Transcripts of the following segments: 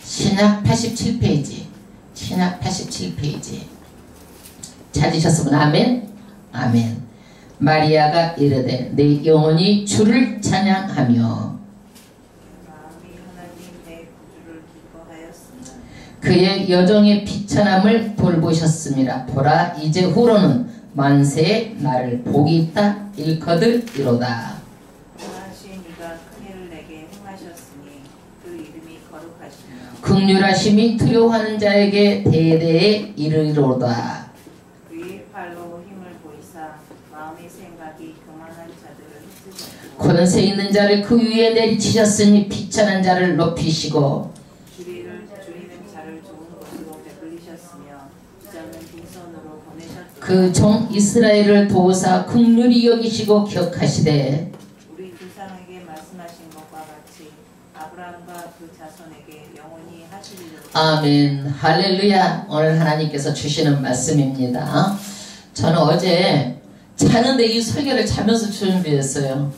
신약 87페이지. 신약 87페이지. 찾으셨으면 아멘. 아멘. 마리아가 이르되 내 영혼이 주를 찬양하며 그의 여종의 비천함을 돌보셨습니다. 보라 이제 후로는 만세에 나를 복이 있다 일거들이로다. 긍휼하심이 두려워하는 자에게 대대에 이르리로다. 그의 팔로 힘을 보이사 마음의 생각이 교만한 자들을 흩으셨고 권세 있는 자를 그 위에 내리치셨으니 비천한 자를 높이시고 줄이는 자를 좋은 것으로 베풀리셨으며 주자는 빈손으로 보내셨도다. 그 종 이스라엘을 도우사 긍휼히 여기시고 기억하시되 우리 조상에게 말씀하신 것과 같이 아브라함과 그 자손에게 영원히 하시리로다. 아멘. 할렐루야. 오늘 하나님께서 주시는 말씀입니다. 저는 어제 자는데 이 설교를 자면서 준비했어요.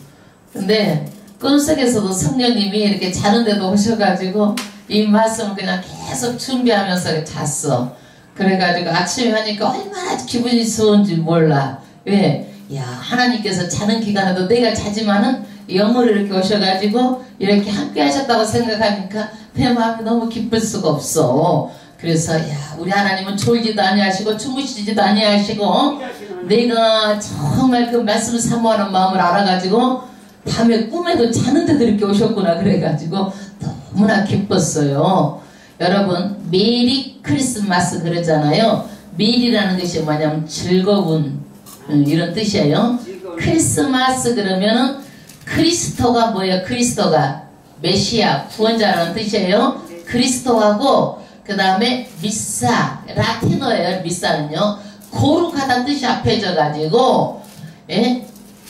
근데 꿈속에서도 성령님이 이렇게 자는데도 오셔가지고 이 말씀을 그냥 계속 준비하면서 잤어. 그래가지고 아침에 하니까 얼마나 기분이 좋은지 몰라. 왜? 야, 하나님께서 자는 기간에도 내가 자지만은 영으로 이렇게 오셔가지고 이렇게 함께 하셨다고 생각하니까 내 마음이 너무 기쁠 수가 없어. 그래서 야, 우리 하나님은 졸지도 아니하시고 주무시지도 아니하시고 내가 정말 그 말씀을 사모하는 마음을 알아가지고 밤에 꿈에도 자는데도 이렇게 오셨구나 그래가지고 너무나 기뻤어요. 여러분 메리 크리스마스 그러잖아요. 메리라는 것이 뭐냐면 즐거운 이런 뜻이에요. 크리스마스 그러면은 그리스도가 뭐예요? 그리스도가 메시아 구원자라는 뜻이에요. 그리스도하고 그 다음에 미사 라틴어예요. 미사는요 거룩하다는 뜻이 합해져 가지고 예?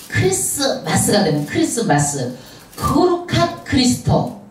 크리스마스가 되는 크리스마스 거룩한 그리스도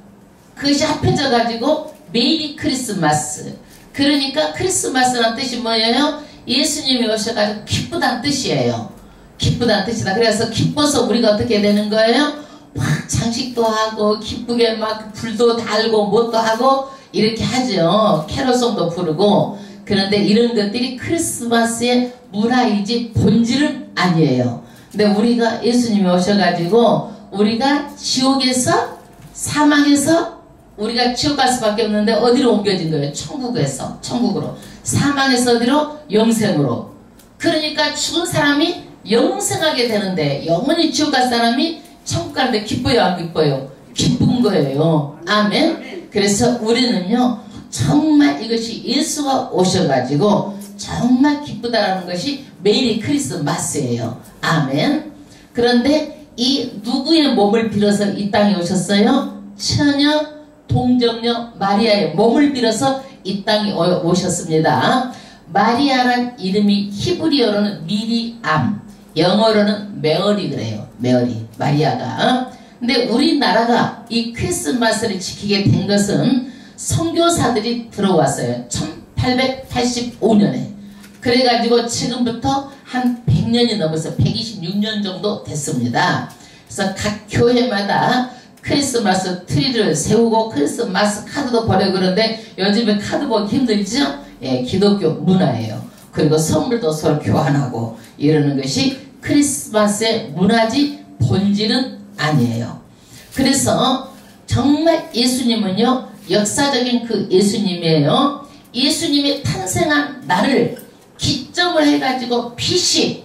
그것이 합해져 가지고 메리 크리스마스. 그러니까 크리스마스라는 뜻이 뭐예요? 예수님이 오셔가지고 기쁘다는 뜻이에요. 기쁘다는 뜻이다. 그래서 기뻐서 우리가 어떻게 되는 거예요? 막 장식도 하고 기쁘게 막 불도 달고 뭣도 하고 이렇게 하죠. 캐롤송도 부르고. 그런데 이런 것들이 크리스마스의 문화이지 본질은 아니에요. 근데 우리가 예수님이 오셔가지고 우리가 지옥에서 사망에서 우리가 지옥 갈 수밖에 없는데 어디로 옮겨진 거예요? 천국에서 천국으로. 사망에서 어디로? 영생으로. 그러니까 죽은 사람이 영생하게 되는데 영원히 지옥 갈 사람이 천국 가는데 기뻐요 안 기뻐요? 기쁜 거예요. 아멘. 그래서 우리는요 정말 이것이 예수가 오셔가지고 정말 기쁘다라는 것이 메리 크리스마스예요. 아멘. 그런데 이 누구의 몸을 빌어서 이 땅에 오셨어요? 처녀 동정녀 마리아의 몸을 빌어서 이 땅에 오셨습니다. 마리아란 이름이 히브리어로는 미리암, 영어로는 메어리 그래요. 메어리, 마리아가. 근데 우리나라가 이 크리스마스를 지키게 된 것은 선교사들이 들어왔어요. 1885년에. 그래가지고 지금부터 한 100년이 넘어서 126년 정도 됐습니다. 그래서 각 교회마다 크리스마스 트리를 세우고 크리스마스 카드도 보내고 그러는데 요즘에 카드 보기 힘들죠? 예, 기독교 문화예요. 그리고 선물도 서로 교환하고 이러는 것이 크리스마스의 문화지 본질은 아니에요. 그래서 정말 예수님은요 역사적인 그 예수님이에요. 예수님이 탄생한 날을 기점을 해가지고 PC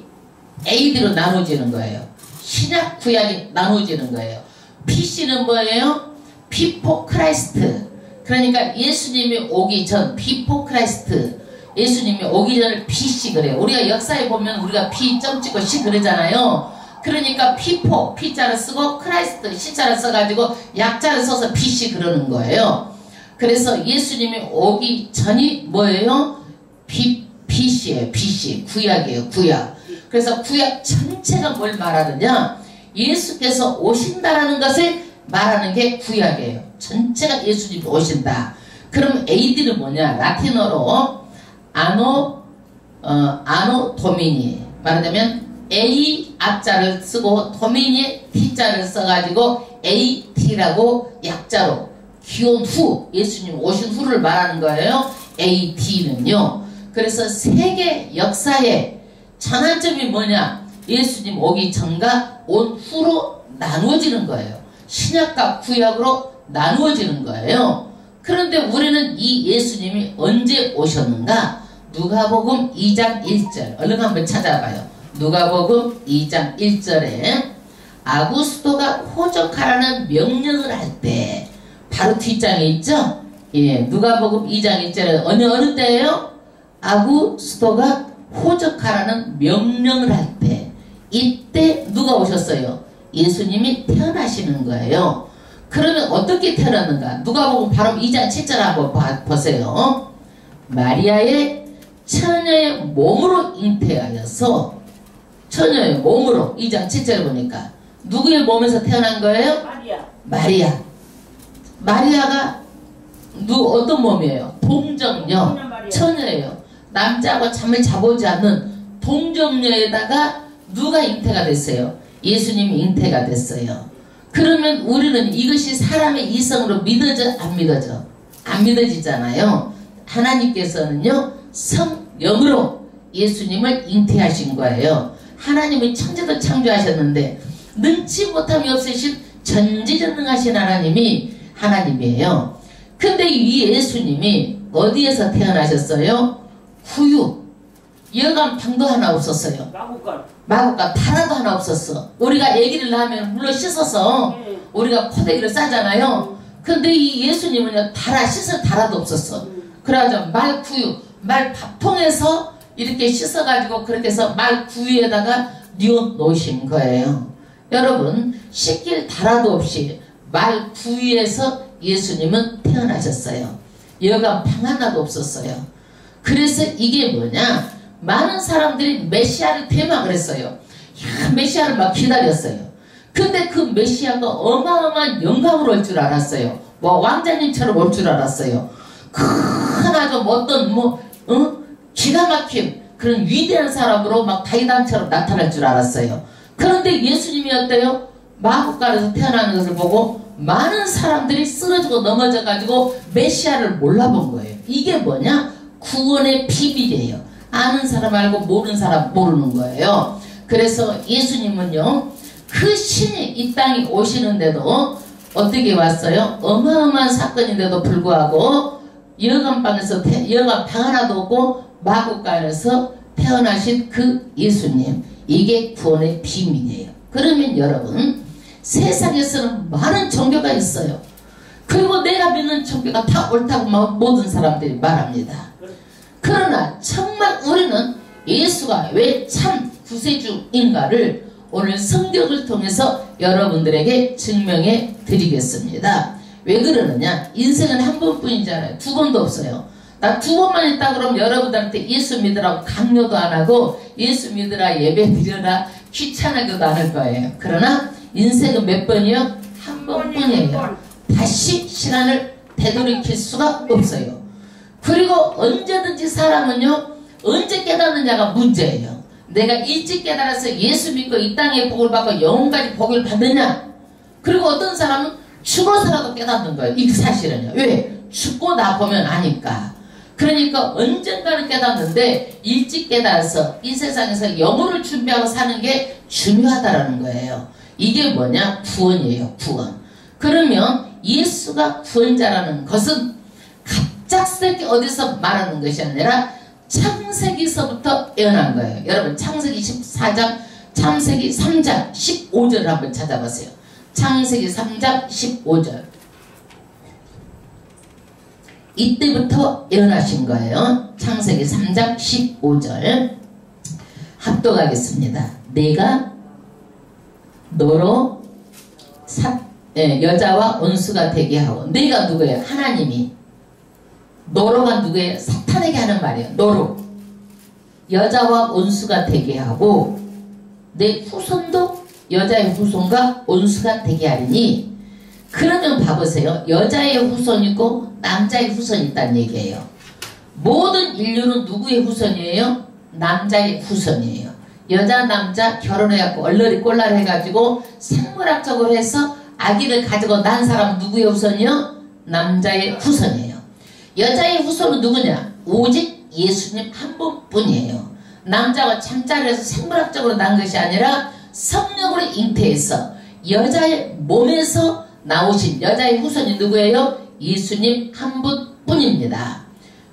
AD로 나눠지는 거예요. 신약 구약이 나눠지는 거예요. PC는 뭐예요? Before Christ. 그러니까 예수님이 오기 전 Before Christ. 예수님이 오기 전을 BC 그래요. 우리가 역사에 보면 우리가 B 점 찍고 C 그러잖아요. 그러니까 Before P자를 쓰고 Christ C자를 써가지고 약자를 써서 BC 그러는 거예요. 그래서 예수님이 오기 전이 뭐예요? BC예요. BC. 구약이에요. 구약. 그래서 구약 전체가 뭘 말하느냐? 예수께서 오신다라는 것을 말하는 게 구약이에요. 전체가 예수님이 오신다. 그럼 AD는 뭐냐? 라틴어로 아노 도미니. 말하자면 A 앞자를 쓰고 도미니에 T자를 써가지고 AT라고 약자로 기원 후, 예수님 오신 후를 말하는 거예요. AD는요. 그래서 세계 역사의 전환점이 뭐냐? 예수님 오기 전과 온 후로 나누어지는 거예요. 신약과 구약으로 나누어지는 거예요. 그런데 우리는 이 예수님이 언제 오셨는가? 누가복음 2장 1절 얼른 한번 찾아봐요. 누가복음 2장 1절에 아구스토가 호적하라는 명령을 할 때 바로 뒷장에 있죠? 예, 누가복음 2장 1절에 어느 때예요? 아구스토가 호적하라는 명령을 할 때 이때 누가 오셨어요? 예수님이 태어나시는 거예요. 그러면 어떻게 태어났는가? 누가복음 바로 2장 7절 한번 보세요. 마리아의 처녀의 몸으로 잉태하여서 처녀의 몸으로 2장 7절 보니까 누구의 몸에서 태어난 거예요? 마리아. 마리아가 어떤 몸이에요? 동정녀, 처녀예요. 남자하고 잠을 자보지 않는 동정녀에다가 누가 잉태가 됐어요? 예수님이 잉태가 됐어요. 그러면 우리는 이것이 사람의 이성으로 믿어져? 안 믿어져? 안 믿어지잖아요. 하나님께서는요 성령으로 예수님을 잉태하신 거예요. 하나님은 천지도 창조하셨는데 능치 못함이 없으신 전지전능하신 하나님이에요. 근데 이 예수님이 어디에서 태어나셨어요? 구유. 여간 방도 하나 없었어요. 마구간 다라도 하나 없었어. 우리가 애기를 낳으면 물로 씻어서 우리가 코대기를 싸잖아요. 근데 이 예수님은요 씻을 다라도 없었어. 그래가지고 말 구유, 말 밥통에서 이렇게 씻어가지고 그렇게 해서 말 구유에다가 뉘어 놓으신 거예요. 여러분 씻길 다라도 없이 말 구유에서 예수님은 태어나셨어요. 여간 방 하나도 없었어요. 그래서 이게 뭐냐? 많은 사람들이 메시아를 대망을 했어요. 메시아를 막 기다렸어요. 근데 그 메시아가 어마어마한 영광으로 올 줄 알았어요. 뭐 왕자님처럼 올 줄 알았어요. 큰 아주 어떤 기가 막힌 그런 위대한 사람으로 막 다윗왕처럼 나타날 줄 알았어요. 그런데 예수님이 어때요? 마구간에서 태어나는 것을 보고 많은 사람들이 쓰러지고 넘어져 가지고 메시아를 몰라본 거예요. 이게 뭐냐? 구원의 비밀이에요. 아는 사람 알고 모르는 사람 모르는 거예요. 그래서 예수님은요 그 신이 이 땅에 오시는데도 어떻게 왔어요? 어마어마한 사건인데도 불구하고 여간방에서 여간 방 하나도 없고 마구간에서 태어나신 그 예수님, 이게 구원의 비밀이에요. 그러면 여러분 세상에서는 많은 종교가 있어요. 그리고 내가 믿는 종교가 다 옳다고 모든 사람들이 말합니다. 그러나 정말 우리는 예수가 왜 참 구세주인가를 오늘 성경을 통해서 여러분들에게 증명해 드리겠습니다. 왜 그러느냐? 인생은 한 번뿐이잖아요. 두 번도 없어요. 나 두 번만 했다 그러면 여러분들한테 예수 믿으라고 강요도 안 하고 예수 믿으라 예배 드려라 귀찮아도 안 할 거예요. 그러나 인생은 몇 번이요? 한 번뿐이에요. 다시 시간을 되돌이킬 수가 없어요. 그리고 언제든지 사람은요 언제 깨닫느냐가 문제예요. 내가 일찍 깨달아서 예수 믿고 이 땅에 복을 받고 영혼까지 복을 받느냐. 그리고 어떤 사람은 죽어서라도 깨닫는 거예요. 이 사실은요. 왜? 죽고 나보면 아니까. 그러니까 언젠가는 깨닫는데 일찍 깨달아서 이 세상에서 영혼을 준비하고 사는 게 중요하다라는 거예요. 이게 뭐냐? 구원이에요. 구원. 그러면 예수가 구원자라는 것은 갑작스럽게 어디서 말하는 것이 아니라 창세기서부터 예언한 거예요. 여러분 창세기 14장 창세기 3장 15절을 한번 찾아보세요. 창세기 3장 15절 이때부터 예언하신 거예요. 창세기 3장 15절 합독하겠습니다. 내가 너로 여자와 원수가 되게 하고, 내가 누구예요? 하나님이. 너로가 누구예요? 사탄에게 하는 말이에요. 너로 여자와 원수가 되게 하고 내 후손도 여자의 후손과 원수가 되게 하리니. 그러면 봐보세요. 여자의 후손이 있고 남자의 후손이 있다는 얘기예요. 모든 인류는 누구의 후손이에요? 남자의 후손이에요. 여자 남자 결혼해갖고 얼러리 꼴라리 해가지고 생물학적으로 해서 아기를 가지고 난 사람은 누구의 후손이요? 남자의 후손이에요. 여자의 후손은 누구냐? 오직 예수님 한 분뿐이에요. 남자가 잠자리에서 생물학적으로 난 것이 아니라 성령으로 잉태해서 여자의 몸에서 나오신 여자의 후손이 누구예요? 예수님 한 분뿐입니다.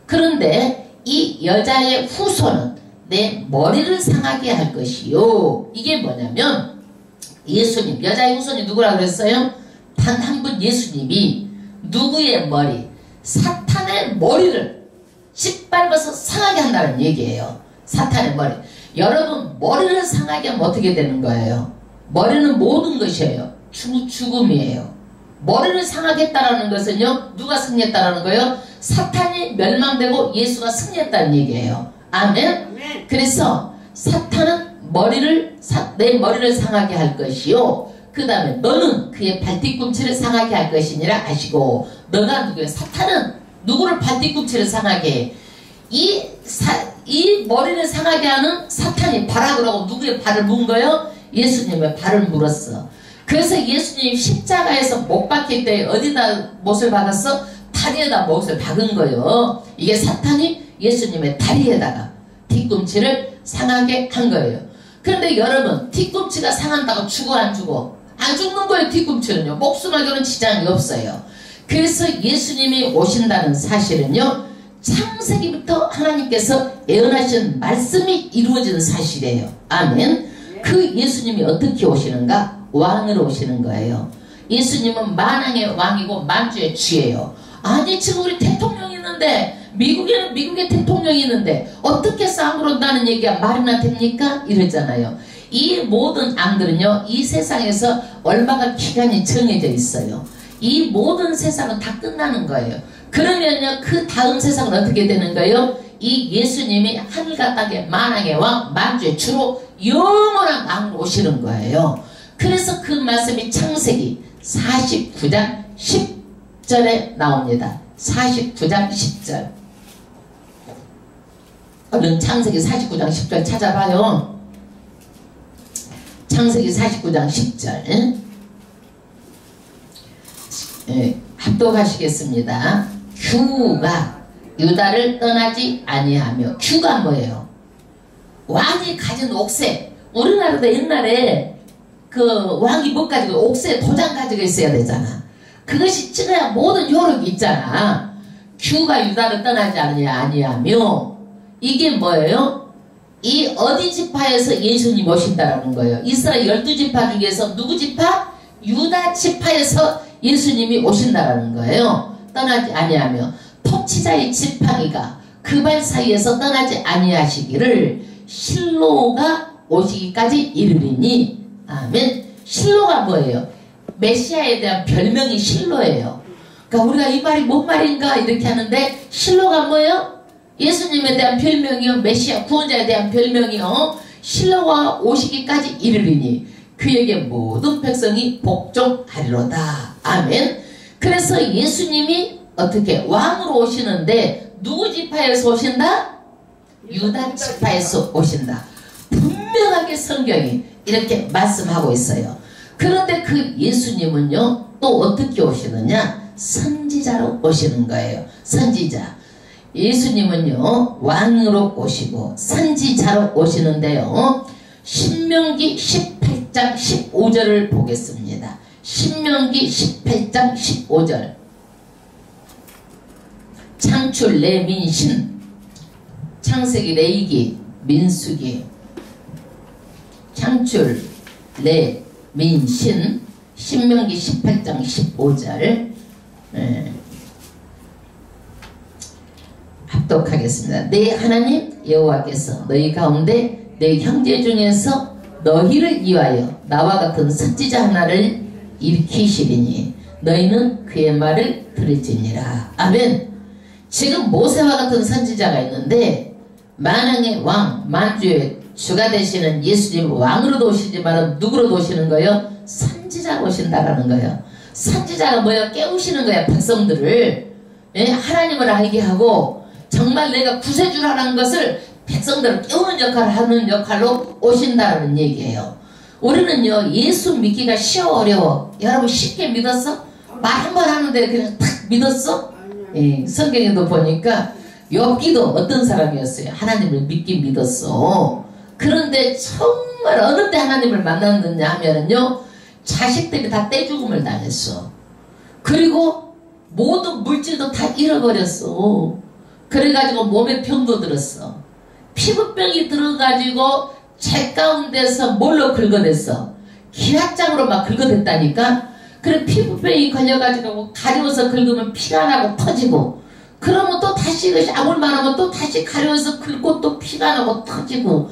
그런데 이 여자의 후손은 내 머리를 상하게 할 것이요. 이게 뭐냐면 예수님, 여자의 후손이 누구라고 그랬어요? 단 한 분 예수님이 누구의 머리? 사탄의 머리를 짓밟아서 상하게 한다는 얘기예요. 사탄의 머리. 여러분, 머리를 상하게 하면 어떻게 되는 거예요? 머리는 모든 것이에요. 죽음이에요. 머리를 상하게 했다라는 것은요, 누가 승리했다라는 거예요? 사탄이 멸망되고 예수가 승리했다는 얘기예요. 아멘? 그래서 사탄은 내 머리를 상하게 할 것이요. 그 다음에 너는 그의 발뒤꿈치를 상하게 할 것이니라 하시고, 너가 누구예요? 사탄은 누구를 발뒤꿈치를 상하게 해? 이 머리를 상하게 하는 사탄이 발악을 하고 누구의 발을 문 거예요? 예수님의 발을 물었어. 그래서 예수님이 십자가에서 못 박힐 때 어디다 못을 박았어? 다리에다 못을 박은 거예요. 이게 사탄이 예수님의 다리에다가 뒤꿈치를 상하게 한 거예요. 그런데 여러분, 뒤꿈치가 상한다고 죽어 안 죽어? 안 죽는 거예요. 뒤꿈치는요. 목숨에게는 지장이 없어요. 그래서 예수님이 오신다는 사실은요, 창세기부터 하나님께서 예언하신 말씀이 이루어진 사실이에요. 아멘. 그 예수님이 어떻게 오시는가? 왕으로 오시는 거예요. 예수님은 만왕의 왕이고 만주의 주예요. 아니, 지금 우리 대통령이 있는데, 미국에는 미국의 대통령이 있는데 어떻게 쌍으로 온다는 얘기가 말이나 됩니까? 이러잖아요. 이 모든 앙들은요, 이 세상에서 얼마가 기간이 정해져 있어요. 이 모든 세상은 다 끝나는 거예요. 그러면요, 그 다음 세상은 어떻게 되는 거예요? 이 예수님이 하늘과 땅의 만왕의 왕, 만주의 주로 영원한 왕으로 오시는 거예요. 그래서 그 말씀이 창세기 49장 10절에 나옵니다. 49장 10절. 얼른 창세기 49장 10절 찾아봐요. 창세기 49장 10절. 합독하시겠습니다. 규가 유다를 떠나지 아니하며. 규가 뭐예요? 왕이 가진 옥새. 우리나라도 옛날에 그 왕이 뭐 가지고 옥새 도장 가지고 있어야 되잖아. 그것이 찍어야 모든 효력이 있잖아. 규가 유다를 떠나지 아니하며. 이게 뭐예요? 이 어디 지파에서 예수님 오신다라는 거예요. 이스라엘 12지파 중에서 누구 지파? 유다 지파에서 예수님이 오신다라는 거예요. 떠나지 아니하며 통치자의 지팡이가 그 발 사이에서 떠나지 아니하시기를 실로가 오시기까지 이르리니. 아멘. 실로가 뭐예요? 메시아에 대한 별명이 실로예요. 그러니까 우리가 이 말이 뭔 말인가 이렇게 하는데, 실로가 뭐예요? 예수님에 대한 별명이요, 메시아 구원자에 대한 별명이요, 실로가 오시기까지 이르리니 그에게 모든 백성이 복종하리로다. 아멘. 그래서 예수님이 어떻게 왕으로 오시는데 누구 지파에서 오신다? 유다 지파에서 오신다. 분명하게 성경이 이렇게 말씀하고 있어요. 그런데 그 예수님은요, 또 어떻게 오시느냐? 선지자로 오시는 거예요. 선지자. 예수님은요, 왕으로 오시고 선지자로 오시는데요, 신명기 18장 15절을 보겠습니다. 신명기 18장 15절. 창출 레민신, 창세기 레이기 민수기, 창출 레민신, 신명기 18장 15절. 합독하겠습니다. 내 하나님 여호와께서 너희 가운데 내 형제 중에서 너희를 위하여 나와 같은 선지자 하나를 일으키시리니 너희는 그의 말을 들을지니라. 아멘. 지금 모세와 같은 선지자가 있는데, 만왕의 왕, 만주의 주가 되시는 예수님 왕으로도 오시지만 누구로도 오시는 거예요? 선지자가 오신다라는 거예요. 선지자가 뭐예요? 깨우시는 거야, 백성들을. 하나님을 알게 하고 정말 내가 구세주라는 것을 백성들을 깨우는 역할을 하는 역할로 오신다는 얘기예요. 우리는요, 예수 믿기가 쉬워 어려워? 여러분 쉽게 믿었어? 말 한 번 하는데 그냥 탁 믿었어? 예, 성경에도 보니까 욥기도 어떤 사람이었어요? 하나님을 믿긴 믿었어. 그런데 정말 어느 때 하나님을 만났느냐 하면은요, 자식들이 다 떼죽음을 당했어. 그리고 모든 물질도 다 잃어버렸어. 그래가지고 몸에 병도 들었어. 피부병이 들어가지고 제 가운데서 뭘로 긁어댔어? 기압장으로 막 긁어댔다니까. 그래 피부병이 걸려가지고 가려워서 긁으면 피가 나고 터지고, 그러면 또 다시 이것이 아물만 하면 또 다시 가려워서 긁고 또 피가 나고 터지고,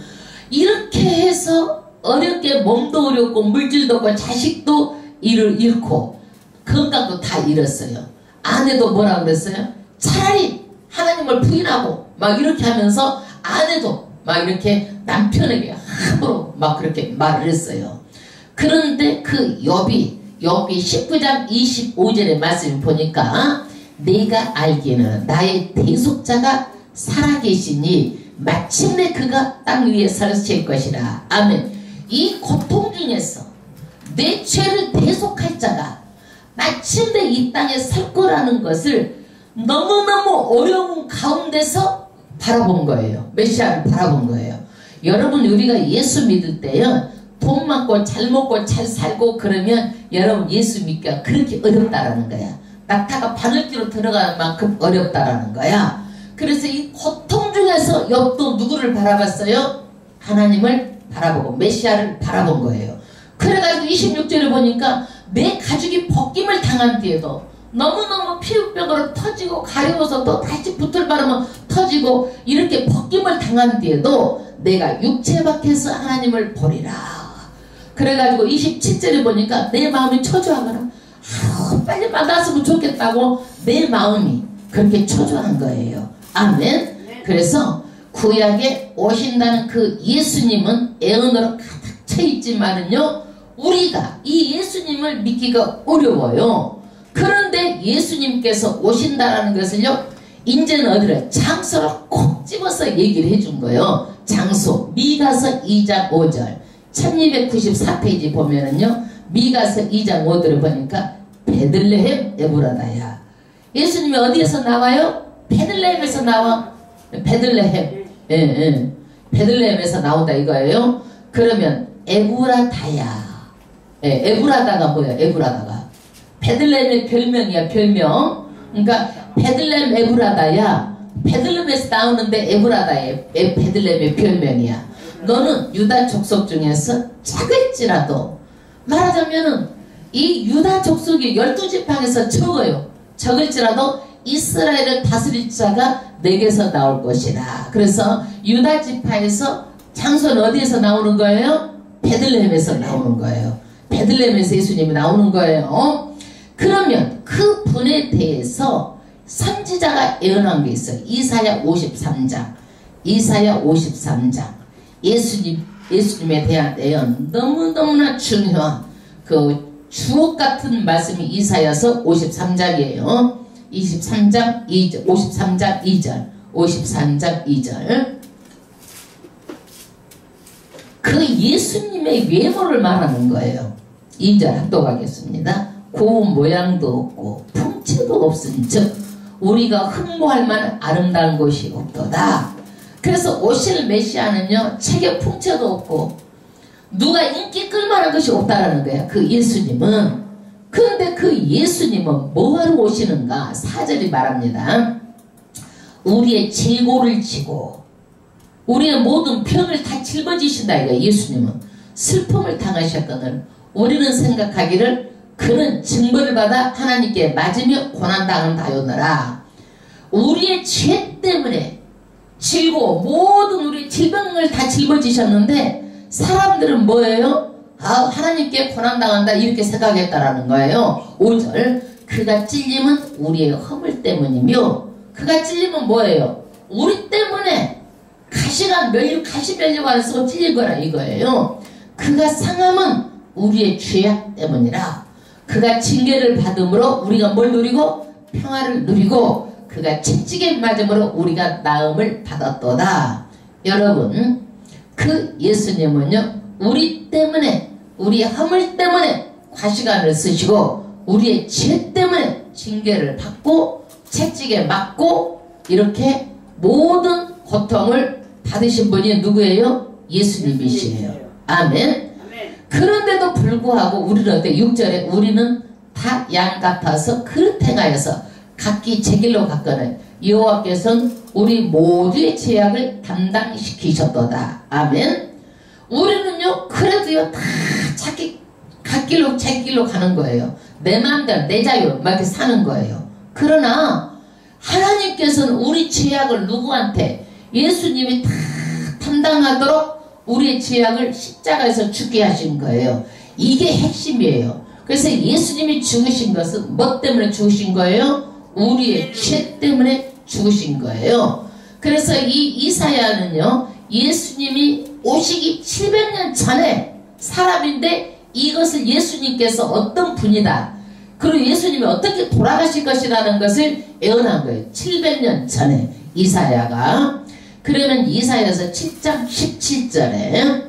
이렇게 해서 어렵게 몸도 어렵고 물질도 없고 자식도 잃고 건강도 다 잃었어요. 아내도 뭐라 그랬어요? 차라리 하나님을 부인하고 막 이렇게 하면서 아내도 막 이렇게 남편에게 함부로 막 그렇게 말을 했어요. 그런데 그 욥이 19장 25절의 말씀을 보니까 내가 알기는 나의 대속자가 살아계시니 마침내 그가 땅 위에 서실 것이라. 아멘. 이 고통 중에서 내 죄를 대속할 자가 마침내 이 땅에 설 거라는 것을 너무너무 어려운 가운데서 바라본 거예요. 메시아를 바라본 거예요. 여러분, 우리가 예수 믿을 때요, 돈 많고 잘 먹고 잘 살고 그러면 여러분 예수 믿기가 그렇게 어렵다라는 거야. 낙타가 바늘기로 들어가는 만큼 어렵다라는 거야. 그래서 이 고통 중에서 욥도 누구를 바라봤어요? 하나님을 바라보고 메시아를 바라본 거예요. 그래가지고 26절에 보니까 내 가죽이 벗김을 당한 뒤에도 너무너무 피부병으로 터지고 가려워서 또 다시 붓을 바르면 터지고 이렇게 벗김을 당한 뒤에도 내가 육체 밖에서 하나님을 보리라. 그래가지고 27절에 보니까 내 마음이 초조하거나 빨리 만났으면 좋겠다고 내 마음이 그렇게 초조한 거예요. 아멘. 그래서 구약에 오신다는 그 예수님은 애언으로 가득 차 있지만은요, 우리가 이 예수님을 믿기가 어려워요. 그런데 예수님께서 오신다라는 것을요, 이제는 어디를 장소를 콕 집어서 얘기를 해준 거예요. 장소, 미가서 2장 5절 1294페이지 보면은요, 미가서 2장 5절을 보니까 베들레헴 에브라다야. 예수님이 어디에서 나와요? 베들레헴에서 나와. 베들레헴. 예. 베들레헴에서 나온다 이거예요. 그러면 에브라다야. 예, 에브라다가 뭐예요? 에브라다가 베들레헴의 별명이야, 별명. 그러니까 베들레헴 에브라다야. 베들레헴에서 나오는데 에브라다의 베들레헴의 별명이야. 너는 유다 족속 중에서 작을지라도, 말하자면은 이 유다 족속이 12지파에서 적어요. 적을지라도 이스라엘을 다스릴 자가 내게서 나올 것이라. 그래서 유다 지파에서 장소는 어디에서 나오는 거예요? 베들레헴에서 나오는 거예요. 베들레헴에서 예수님이 나오는 거예요. 그러면 그 분에 대해서 선지자가 예언한 게 있어요. 이사야 53장. 이사야 53장. 예수님에 대한 예언, 너무너무나 중요한 그 주옥 같은 말씀이 이사야서 53장이에요. 23장 2절, 53장 2절, 53장 2절. 그 예수님의 외모를 말하는 거예요. 2절 합독하겠습니다. 고운 모양도 없고 풍채도 없은즉 우리가 흠모할 만한 아름다운 것이 없도다. 그래서 오실 메시아는요, 체격 풍채도 없고 누가 인기 끌만한 것이 없다라는 거야. 그 예수님은. 그런데 그 예수님은 뭐하러 오시는가? 4절이 말합니다. 우리의 재고를 지고 우리의 모든 병을 다 짊어지신다 이거야. 예수님은 슬픔을 당하셨거늘 우리는 생각하기를 그는 징벌을 받아 하나님께 맞으며 고난당한다요느라. 우리의 죄 때문에 질고 모든 우리 질병을 다 짊어지셨는데 사람들은 뭐예요? 하나님께 고난당한다 이렇게 생각했다라는 거예요. 5절 그가 찔림은 우리의 허물 때문이며, 그가 찔림은 뭐예요? 우리 때문에 가시 면류관 안 쓰고 찔린 거라 이거예요. 그가 상함은 우리의 죄악 때문이라. 그가 징계를 받음으로 우리가 뭘 누리고? 평화를 누리고, 그가 채찍에 맞음으로 우리가 나음을 받았도다. 여러분, 그 예수님은요, 우리 때문에, 우리의 허물 때문에 과시관을 쓰시고 우리의 죄 때문에 징계를 받고 채찍에 맞고 이렇게 모든 고통을 받으신 분이 누구예요? 예수님이시에요. 아멘. 그런데도 불구하고 우리는 어때? 6절에 우리는 다 양 같아서 그릇 행하여서 각기 제 길로 갔거늘 여호와께서는 우리 모두의 죄악을 담당시키셨도다. 아멘. 우리는요 그래도요 다 자기 갓길로 제 길로 가는 거예요. 내 마음대로 내 자유로 막 이렇게 사는 거예요. 그러나 하나님께서는 우리 죄악을 누구한테? 예수님이 다 담당하도록 우리의 죄악을 십자가에서 죽게 하신 거예요. 이게 핵심이에요. 그래서 예수님이 죽으신 것은 뭐 때문에 죽으신 거예요? 우리의 죄 때문에 죽으신 거예요. 그래서 이 이사야는요 예수님이 오시기 700년 전에 사람인데 이것을 예수님께서 어떤 분이다. 그리고 예수님이 어떻게 돌아가실 것이라는 것을 예언한 거예요. 700년 전에 이사야가. 그러면 이사야서 7장 17절에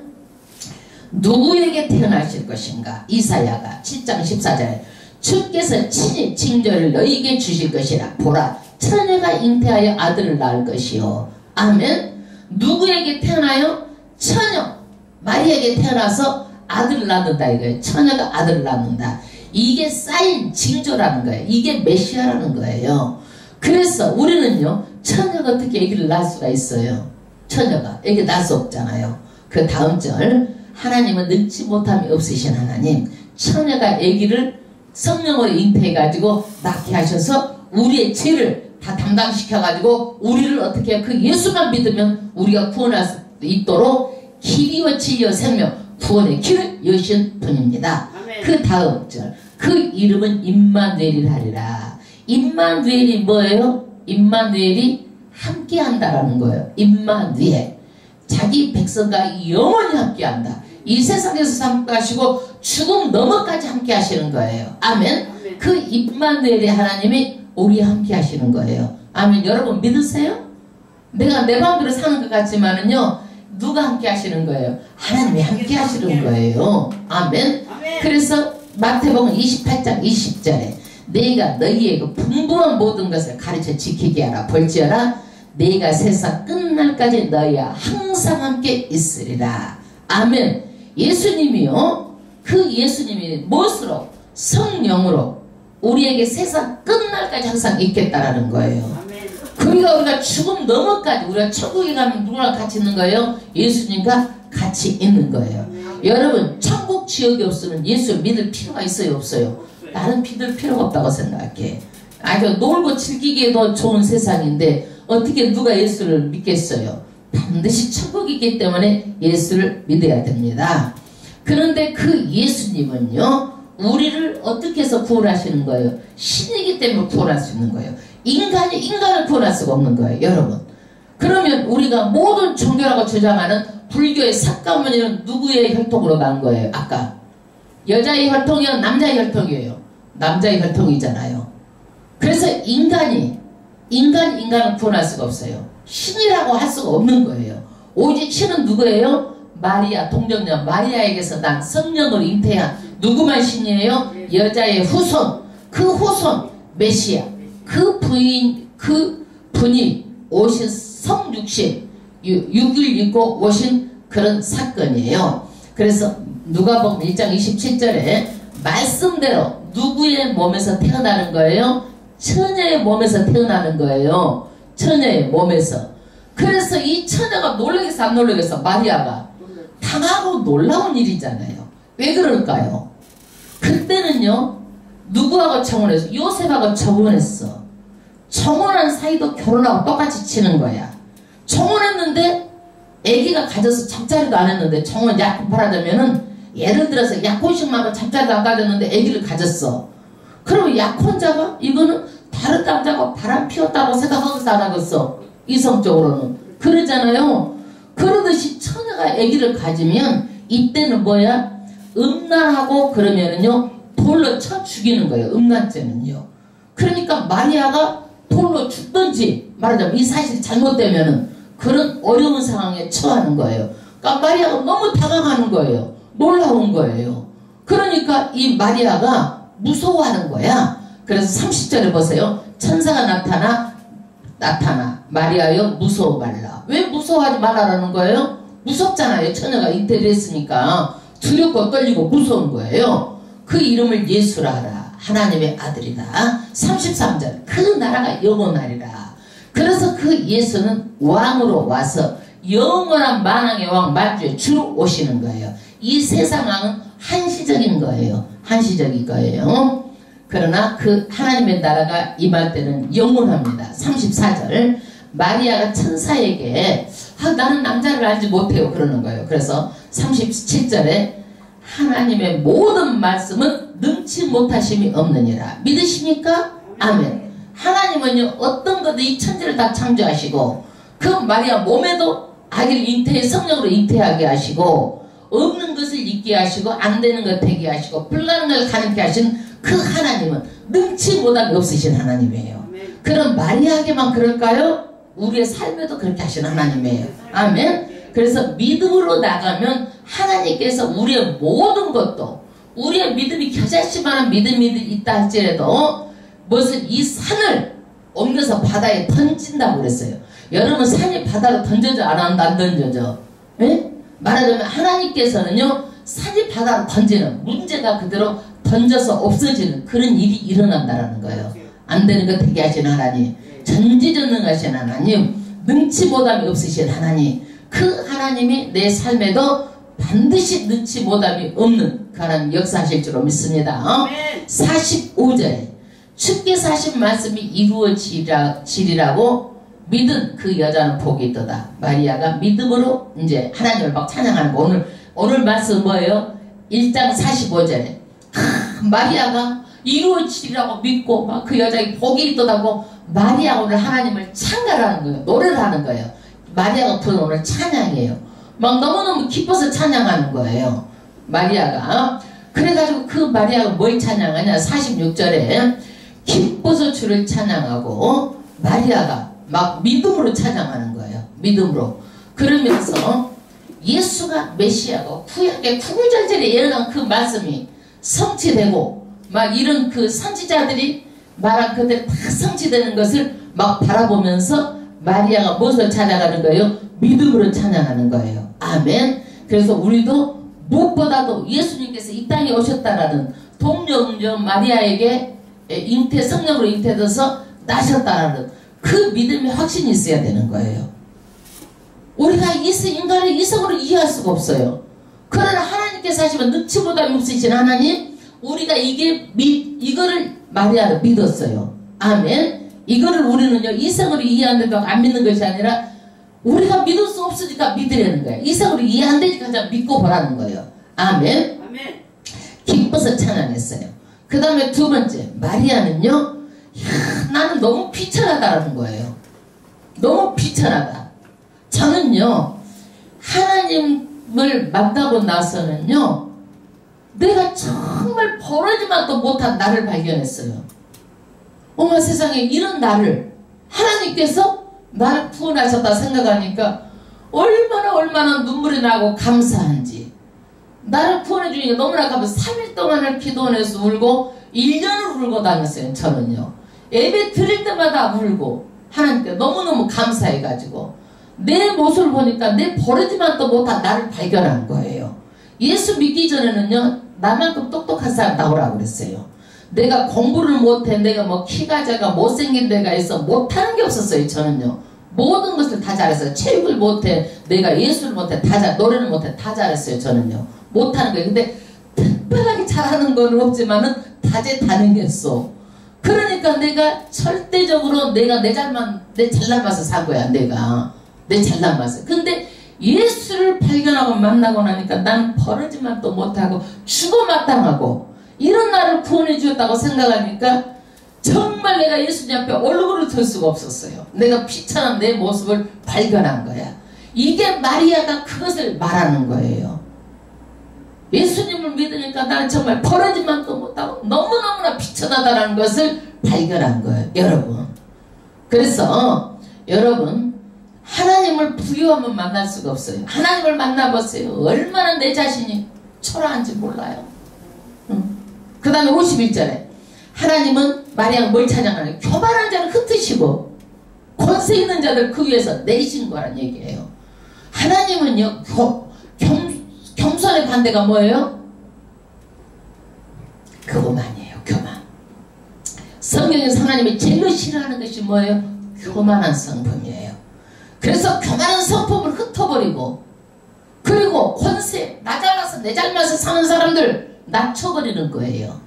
누구에게 태어나실 것인가? 이사야가 7장 14절에 주께서 친히 징조를 너희에게 주실 것이라. 보라 처녀가 잉태하여 아들을 낳을 것이요. 아멘. 누구에게 태어나요? 처녀 마리아에게 태어나서 아들을 낳는다 이거예요. 처녀가 아들을 낳는다. 이게 사인 징조라는 거예요. 이게 메시아라는 거예요. 그래서 우리는요 처녀가 어떻게 아기를 낳을 수가 있어요? 처녀가 아기 낳을 수 없잖아요. 그 다음 절 하나님은 능치 못함이 없으신 하나님, 처녀가 아기를 성령으로 잉태해가지고 낳게 하셔서 우리의 죄를 다 담당시켜가지고 우리를 어떻게 해요? 그 예수만 믿으면 우리가 구원할 수 있도록 길이요 진리요 생명 구원의 길을 여신 분입니다. 아멘. 그 다음 절 그 이름은 임마누엘이라 하리라. 임마누엘이 뭐예요? 임마누엘이 함께한다라는 거예요. 임마누엘 자기 백성과 영원히 함께한다. 이 세상에서 함께하시고 죽음 넘어까지 함께하시는 거예요. 아멘. 아멘. 그 임마누엘의 하나님이 우리와 함께하시는 거예요. 아멘. 여러분 믿으세요? 내가 내 마음대로 사는 것 같지만은요 누가 함께 하시는 거예요? 하나님이 함께 하시는 거예요. 아멘. 아멘. 그래서 마태복음 28장 20절에 너희가 너희의 그 풍부한 모든 것을 가르쳐 지키게 하라. 볼지어라 너희가 세상 끝날까지 너희와 항상 함께 있으리라. 아멘. 예수님이요 그 예수님이 무엇으로? 성령으로 우리에게 세상 끝날까지 항상 있겠다라는 거예요. 그러니까 우리가 죽음 넘어까지 우리가 천국에 가면 누구랑 같이 있는 거예요? 예수님과 같이 있는 거예요. 여러분 천국 지역이 없으면 예수를 믿을 필요가 있어요? 없어요? 나는 믿을 필요가 없다고 생각해. 아주 놀고 즐기기에도 좋은 세상인데 어떻게 누가 예수를 믿겠어요? 반드시 천국이기 때문에 예수를 믿어야 됩니다. 그런데 그 예수님은요 우리를 어떻게 해서 구원하시는 거예요? 신이기 때문에 구원할 수 있는 거예요. 인간이 인간을 구원할 수가 없는 거예요. 여러분 그러면 우리가 모든 종교라고 주장하는 불교의 삭가모니는 누구의 혈통으로 난 거예요? 아까 여자의 혈통이요 남자의 혈통이에요. 남자의 혈통이잖아요. 그래서 인간을 구원할 수가 없어요. 신이라고 할 수가 없는 거예요. 오직 신은 누구예요? 마리아 동정녀 마리아에게서 난 성령으로 잉태한 누구만 신이에요? 여자의 후손. 그 후손 메시아 그 분이 오신 성육신 6일 입고 오신 그런 사건이에요. 그래서 누가복음 1장 27절에 말씀대로 누구의 몸에서 태어나는 거예요? 처녀의 몸에서 태어나는 거예요. 처녀의 몸에서. 그래서 이 처녀가 놀라겠어 안 놀라겠어? 마리아가 당하고 놀라운 일이잖아요. 왜 그럴까요? 그때는요 누구하고 청혼했어? 요셉하고 청혼했어. 청혼한 사이도 결혼하고 똑같이 치는 거야. 청혼했는데 아기가 가져서 잠자리도 안 했는데 청혼 약혼 말하자면은 예를 들어서 약혼식만 하고 잠자리도 안 가졌는데 아기를 가졌어. 그러면 약혼자가 이거는 다른 남자가 바람 피웠다고 생각하고서 안 하겠어. 이성적으로는 그러잖아요. 그러듯이 처녀가 아기를 가지면 이때는 뭐야? 음란하고 그러면은요 돌로 쳐 죽이는 거예요. 음란죄는요. 그러니까 마리아가 돌로 죽든지 말하자면 이 사실이 잘못되면은 그런 어려운 상황에 처하는 거예요. 그러니까 마리아가 너무 당황하는 거예요. 놀라운 거예요. 그러니까 이 마리아가 무서워하는 거야. 그래서 30절에 보세요. 천사가 나타나 마리아여 무서워 말라. 왜 무서워하지 말라라는 거예요? 무섭잖아요. 처녀가 잉태를 했으니까 두렵고 떨리고 무서운 거예요. 그 이름을 예수라 하라. 하나님의 아들이다. 33절 그 나라가 영원하리라. 그래서 그 예수는 왕으로 와서 영원한 만왕의 왕 만주의 주로 오시는 거예요. 이 세상 왕은 한시적인 거예요. 한시적인 거예요. 그러나 그 하나님의 나라가 임할 때는 영원합니다. 34절 마리아가 천사에게 나는 남자를 알지 못해요 그러는 거예요. 그래서 37절에 하나님의 모든 말씀은 능치 못하심이 없느니라. 믿으십니까? 아멘. 하나님은요 어떤 것도 이 천지를 다 창조하시고 그 마리아 몸에도 아기를 잉태해 성령으로 잉태하게 하시고 없는 것을 있게 하시고 안 되는 것 되게 하시고 불가능한 걸 가능케 하신 그 하나님은 능치 못함이 없으신 하나님이에요. 그럼 마리아에게만 그럴까요? 우리의 삶에도 그렇게 하신 하나님이에요. 아멘. 그래서 믿음으로 나가면 하나님께서 우리의 모든 것도 우리의 믿음이 겨자씨만한 믿음이 있다 할지라도 무슨 이 산을 옮겨서 바다에 던진다고 그랬어요. 여러분 산이 바다로 던져져 안 던져져? 네? 말하자면 하나님께서는요 산이 바다로 던지는 문제가 그대로 던져서 없어지는 그런 일이 일어난다라는 거예요. 안 되는 거 되게 하신 하나님, 전지전능하신 하나님, 능치 못함이 없으신 하나님, 그 하나님이 내 삶에도 반드시 능치 못함이 없는 그 하나님 역사하실 줄로 믿습니다. 45절에 주께서 하신 말씀이 이루어지리라고 믿은 그 여자는 복이 있도다. 마리아가 믿음으로 이제 하나님을 막 찬양하는 거. 오늘 말씀 뭐예요? 1장 45절에 마리아가 이루어지리라고 믿고 막 그 여자에게 복이 있도다고 마리아 오늘 하나님을 찬양하는 거예요. 노래를 하는 거예요. 마리아가 부른 오늘 찬양이에요. 막 너무너무 기뻐서 찬양하는 거예요. 마리아가. 그래가지고 그 마리아가 뭘 찬양하냐? 46절에 기뻐서 주를 찬양하고 마리아가 막 믿음으로 찬양하는 거예요. 믿음으로. 그러면서 예수가 메시아고 구약의 구구절절에 예언한 그 말씀이 성취되고 막 이런 그 선지자들이 말한 그대로 다 성취되는 것을 막 바라보면서 마리아가 무엇을 찬양하는 거예요? 믿음으로 찬양하는 거예요. 아멘. 그래서 우리도 무엇보다도 예수님께서 이 땅에 오셨다라는 동료음료 마리아에게 성령으로 잉태돼서 나셨다라는 그 믿음의 확신이 있어야 되는 거예요. 우리가 인간의 이성으로 이해할 수가 없어요. 그러나 하나님께서 하시면 능치 못함이 없으신 하나님, 우리가 이거를 마리아를 믿었어요. 아멘. 이거를 우리는요 이성으로 이해하는데도 안 믿는 것이 아니라 우리가 믿을 수 없으니까 믿으려는 거예요. 이성으로 이해 안 되니까 그냥 믿고 보라는 거예요. 아멘. 아멘. 기뻐서 찬양했어요. 그 다음에 두 번째 마리아는요 나는 너무 비천하다라는 거예요. 너무 비천하다. 저는요 하나님을 만나고 나서는요 내가 정말 버러지만도 못한 나를 발견했어요. 어머 세상에 이런 나를 하나님께서 나를 구원하셨다 생각하니까 얼마나 눈물이 나고 감사한지. 나를 구원해 주니까 너무나 감사해서 3일 동안을 기도원에서 울고 1년을 울고 다녔어요. 저는요 예배 드릴 때마다 울고 하나님께 너무너무 감사해가지고 내 모습을 보니까 내 버리지만도 못한 나를 발견한 거예요. 예수 믿기 전에는요 나만큼 똑똑한 사람 나오라고 그랬어요. 내가 공부를 못해, 내가 뭐 키가 작아, 못생긴 데가 있어, 못하는 게 없었어요. 저는요 모든 것을 다 잘했어요. 체육을 못해, 내가 예술을 못해, 노래를 못해, 다 잘했어요. 저는요 못하는 거예요. 근데 특별하게 잘하는 건 없지만은 다재다능했어. 그러니까 내가 절대적으로 내가 내 잘난 맛을 산 거야. 내가 내 잘난 맛을. 근데 예수를 발견하고 만나고 나니까 난 버르지만 또 못하고 죽어마땅하고 이런 나를 구원해 주었다고 생각하니까 정말 내가 예수님 앞에 얼굴을 들 수가 없었어요. 내가 비천한 내 모습을 발견한 거야. 이게 마리아가 그것을 말하는 거예요. 예수님을 믿으니까 나는 정말 버러지만도 못하고 너무너무나 비천하다는 것을 발견한 거예요. 여러분. 그래서 여러분 하나님을 부유하면 만날 수가 없어요. 하나님을 만나보세요. 얼마나 내 자신이 초라한지 몰라요. 그 다음에 51절에 하나님은 마리아가 뭘 찬양하냐? 교만한 자를 흩으시고 권세 있는 자들 그 위에서 내리신 거란 얘기예요. 하나님은요, 겸손의 반대가 뭐예요? 그거만이에요. 교만. 성경에서 하나님이 제일 싫어하는 것이 뭐예요? 교만한 성품이에요. 그래서 교만한 성품을 흩어버리고, 그리고 권세, 나 잘나서 내 잘나서 사는 사람들 낮춰버리는 거예요.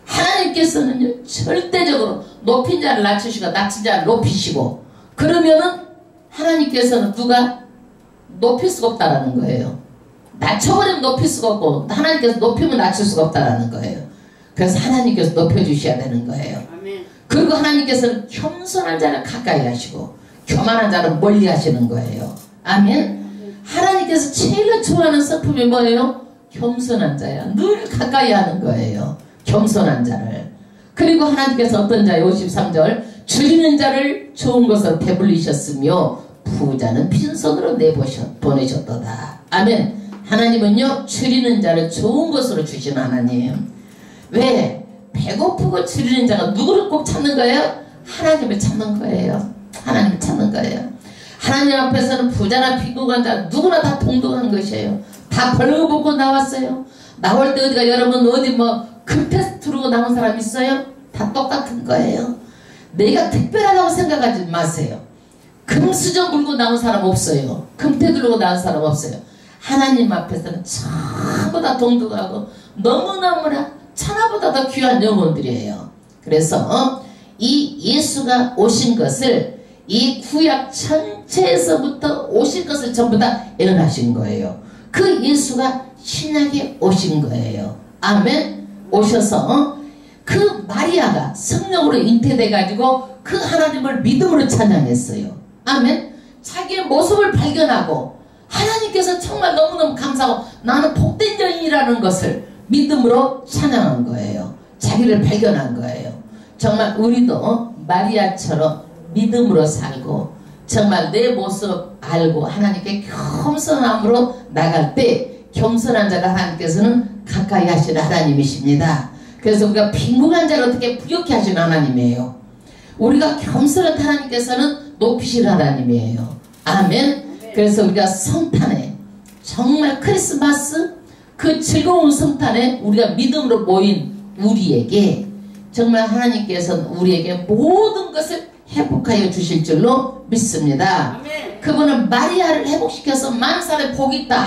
하나님께서는요, 절대적으로 높인 자를 낮추시고 낮춘 자를 높이시고, 그러면은 하나님께서는 누가 높일 수가 없다라는 거예요. 낮춰버리면 높일 수가 없고, 하나님께서 높이면 낮출 수가 없다라는 거예요. 그래서 하나님께서 높여주셔야 되는 거예요. 아멘. 그리고 하나님께서는 겸손한 자를 가까이 하시고 교만한 자를 멀리 하시는 거예요. 아멘. 하나님께서 제일 좋아하는 성품이 뭐예요? 겸손한 자야. 늘 가까이 하는 거예요. 겸손한 자를. 그리고 하나님께서 어떤 자예요? 53절 줄이는 자를 좋은 것으로 배불리셨으며 부자는 빈손으로 보내셨도다. 아멘. 하나님은요, 줄이는 자를 좋은 것으로 주신 하나님. 왜? 배고프고 줄이는 자가 누구를 꼭 찾는 거예요? 하나님을 찾는 거예요. 하나님을 찾는 거예요. 하나님 앞에서는 부자나 빈곤한 자 누구나 다 동등한 것이에요. 다 벌거벗고 나왔어요. 나올 때 어디가 여러분 어디 뭐 금패스 두르고 나온 사람 있어요? 다 똑같은 거예요. 내가 특별하다고 생각하지 마세요. 금수저 물고 나온 사람 없어요. 금태 두르고 나온 사람 없어요. 하나님 앞에서는 전부 다 동등하고 너무너무나 천하보다 더 귀한 영혼들이에요. 그래서 이 예수가 오신 것을 이 구약 전체에서부터 오신 것을 전부 다 예언하신 거예요. 그 예수가 신약에 오신 거예요. 아멘. 오셔서 그 마리아가 성령으로 잉태돼 가지고 그 하나님을 믿음으로 찬양했어요. 아멘. 자기의 모습을 발견하고 하나님께서 정말 너무너무 감사하고 나는 복된 여인이라는 것을 믿음으로 찬양한 거예요. 자기를 발견한 거예요. 정말 우리도 마리아처럼 믿음으로 살고 정말 내 모습 알고 하나님께 겸손함으로 나갈 때 겸손한 자가 하나님께서는 가까이 하시는 하나님이십니다. 그래서 우리가 빈곤한 자를 어떻게 부욕해 하시는 하나님이에요. 우리가 겸손한 하나님께서는 높이시는 하나님이에요. 아멘. 그래서 우리가 성탄에 정말 크리스마스 그 즐거운 성탄에 우리가 믿음으로 모인 우리에게 정말 하나님께서는 우리에게 모든 것을 회복하여 주실 줄로 믿습니다. 아멘. 그분은 마리아를 회복시켜서 많은 사람이 복이 있다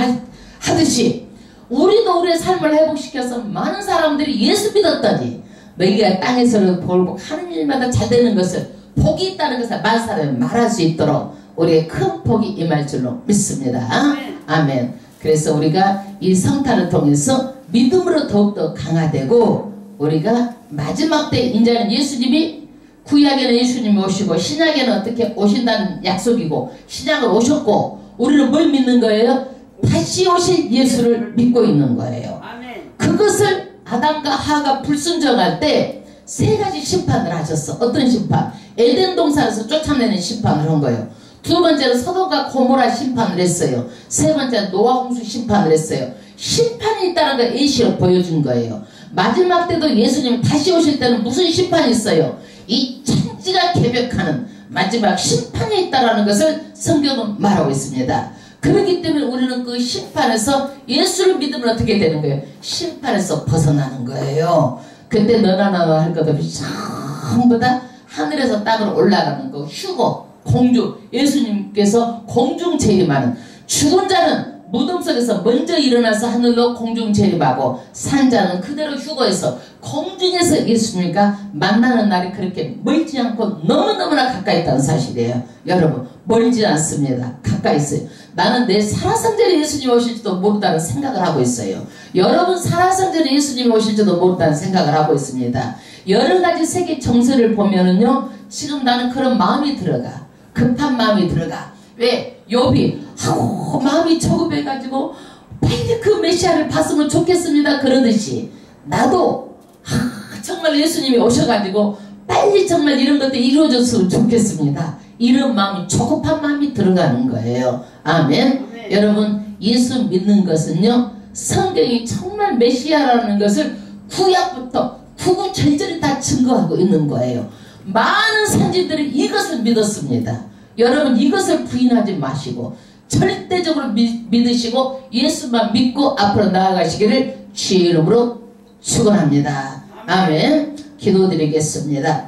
하듯이 우리도 우리의 삶을 회복시켜서 많은 사람들이 예수 믿었더니 너희가 땅에서 벌고 하는 일마다 잘 되는 것을 복이 있다는 것을 많은 사람이 말할 수 있도록 우리의 큰 복이 임할 줄로 믿습니다. 아멘. 아멘. 그래서 우리가 이 성탄을 통해서 믿음으로 더욱더 강화되고 우리가 마지막 때 이제는 예수님이 구약에는 예수님이 오시고 신약에는 어떻게 오신다는 약속이고 신약은 오셨고 우리는 뭘 믿는 거예요? 다시 오실 예수를 믿고 있는 거예요. 아멘. 그것을 아담과 하와가 불순종할 때 세 가지 심판을 하셨어. 어떤 심판? 에덴 동산에서 쫓아내는 심판을 한 거예요. 두 번째는 소돔과 고모라 심판을 했어요. 세 번째는 노아 홍수 심판을 했어요. 심판이 있다는 걸 예시로 보여준 거예요. 마지막 때도 예수님 다시 오실 때는 무슨 심판이 있어요? 이 천지가 개벽하는 마지막 심판이 있다는 것을 성경은 말하고 있습니다. 그렇기 때문에 우리는 그 심판에서 예수를 믿으면 어떻게 되는 거예요? 심판에서 벗어나는 거예요. 그때 너나 나나 할 것 없이 전부 다 하늘에서 땅으로 올라가는 거 휴거 공중 예수님께서 공중 재림하는 죽은 자는 무덤 속에서 먼저 일어나서 하늘로 공중 재림하고 산 자는 그대로 휴거해서 공중에서 예수님과 만나는 날이 그렇게 멀지 않고 너무너무나 가까이 있다는 사실이에요. 여러분 멀지 않습니다. 가까이 있어요. 나는 내 살아생전에 예수님 오실지도 모른다는 생각을 하고 있어요. 여러분 살아생전에 예수님 오실지도 모른다는 생각을 하고 있습니다. 여러 가지 세계 정세를 보면은요 지금 나는 그런 마음이 들어가. 급한 마음이 들어가. 왜? 욥이 마음이 조급해가지고 빨리 그 메시아를 봤으면 좋겠습니다 그러듯이 나도 정말 예수님이 오셔가지고 빨리 정말 이런 것들이 이루어졌으면 좋겠습니다. 이런 마음이 조급한 마음이 들어가는 거예요. 아멘. 네. 여러분 예수 믿는 것은요 성경이 정말 메시아라는 것을 구약부터 구구절절히 다 증거하고 있는 거예요. 많은 선지들이 이것을 믿었습니다. 여러분 이것을 부인하지 마시고 절대적으로 믿으시고 예수만 믿고 앞으로 나아가시기를 주의 이름으로 축원합니다. 아멘. 기도드리겠습니다.